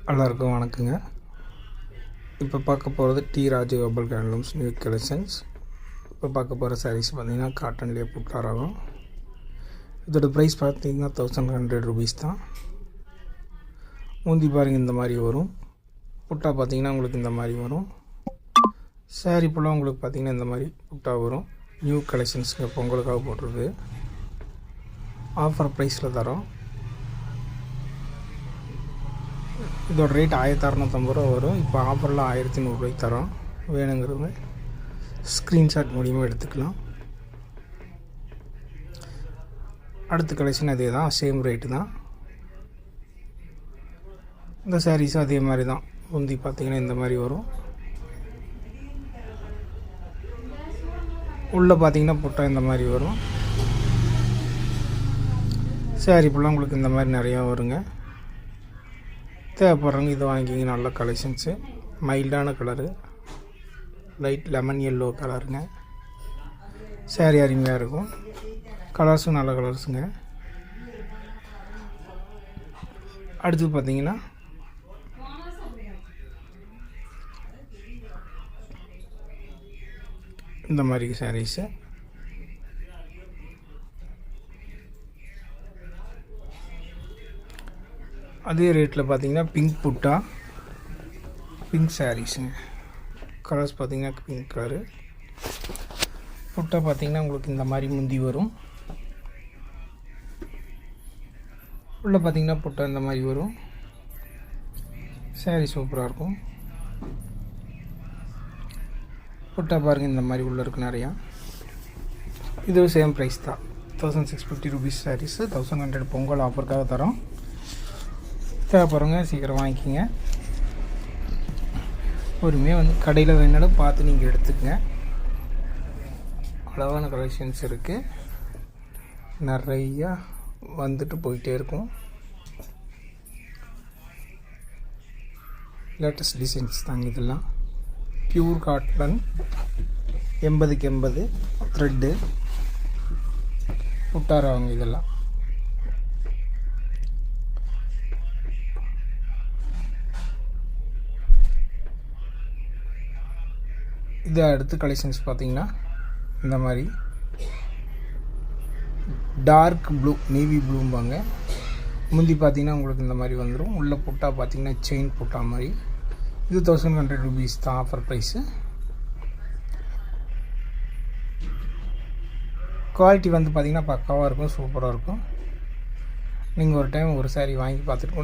எல்லாருக்கும் வணக்கங்க. இப்போ பார்க்க போகிறது T Rajagopal handlooms new collections. இப்போ பார்க்க போகிற சாரீஸ் பார்த்திங்கன்னா காட்டன்லேயே புட்டாராகும். இதோட ப்ரைஸ் பார்த்திங்கன்னா 1100 rupees தான். முந்தி பாருங்கள் இந்த மாதிரி வரும். புட்டா பார்த்திங்கன்னா உங்களுக்கு இந்த மாதிரி வரும். சாரீ ஃபுல்லாக உங்களுக்கு பார்த்திங்கன்னா இந்த மாதிரி புட்டா வரும். நியூ கலெக்ஷன்ஸுக்கு பொங்கலுக்காக போட்டிருக்கு. ஆஃபர் ப்ரைஸில் தரோம். இதோட ரேட் 1650 ரூபா வரும். இப்போ ஆஃபரில் 1100 ரூபாய்க்கு தரோம். வேணுங்கிறவங்க ஸ்க்ரீன்ஷாட் மூலியமாக எடுத்துக்கலாம். அடுத்த கலெக்ஷன் அதே தான், சேம் ரேட்டு தான். இந்த சாரீஸும் அதே மாதிரி தான். முந்தி பார்த்திங்கன்னா இந்த மாதிரி வரும். உள்ளே பார்த்திங்கன்னா புட்டா இந்த மாதிரி வரும். சாரீ ஃபுல்லாக உங்களுக்கு இந்த மாதிரி நிறையா வருங்க. தேவைப்படுறவங்க இதை வாங்கிக்கிங்க. நல்ல கலெக்ஷன்ஸு, மைல்டான கலரு, லைட் லெமன் எல்லோ கலருங்க. சாரீ அருமையாக இருக்கும். கலர்ஸும் நல்ல கலர்ஸுங்க. அடுத்து பார்த்திங்கன்னா இந்த மாதிரி சாரீஸு அதே ரேட்டில் பார்த்திங்கன்னா பிங்க் புட்டா, பிங்க் சாரீஸுங்க. கலர்ஸ் பார்த்திங்கன்னா பிங்க் கலரு. புட்டா பார்த்திங்கன்னா உங்களுக்கு இந்த மாதிரி முந்தி வரும். உள்ளே பார்த்திங்கன்னா புட்டா இந்த மாதிரி வரும். சாரீ சூப்பராக இருக்கும். புட்டா பாருங்கள் இந்த மாதிரி உள்ளே இருக்குது நிறையா. இது சேம் ப்ரைஸ் தான், 1650 rupees சாரீஸு. 1100 பொங்கல் ஆஃபருக்காக தரோம். தேவைப்படுறவங்க சீக்கிரம் வாங்கிக்கிங்க. பொறுமையாக வந்து கடையில் வேணாலும் பார்த்து நீங்கள் எடுத்துக்கங்க. அளவான கலெக்ஷன்ஸ் இருக்குது. நிறையா வந்துட்டு போயிட்டே இருக்கும். லேட்டஸ்ட் டிசைன்ஸ் தாங்க இதெல்லாம். பியூர் காட்டன் 80க்கு 80 த்ரெட்டு புட்டாராங்க இதெல்லாம். இதை அடுத்து கலெக்ஷன்ஸ் பார்த்திங்கன்னா இந்த மாதிரி டார்க் ப்ளூ, நேவி ப்ளூம்பாங்க. முந்தி பார்த்திங்கன்னா உங்களுக்கு இந்த மாதிரி வந்துடும். உள்ள புட்டா பார்த்திங்கன்னா செயின் புட்டா மாதிரி. இது 1100 rupees தான் ஆஃபர் ப்ரைஸு. குவாலிட்டி வந்து பார்த்திங்கன்னா பக்காவாக இருக்கும், சூப்பராக இருக்கும். நீங்கள் ஒரு டைம் ஒரு சாரீ வாங்கி பார்த்துட்டு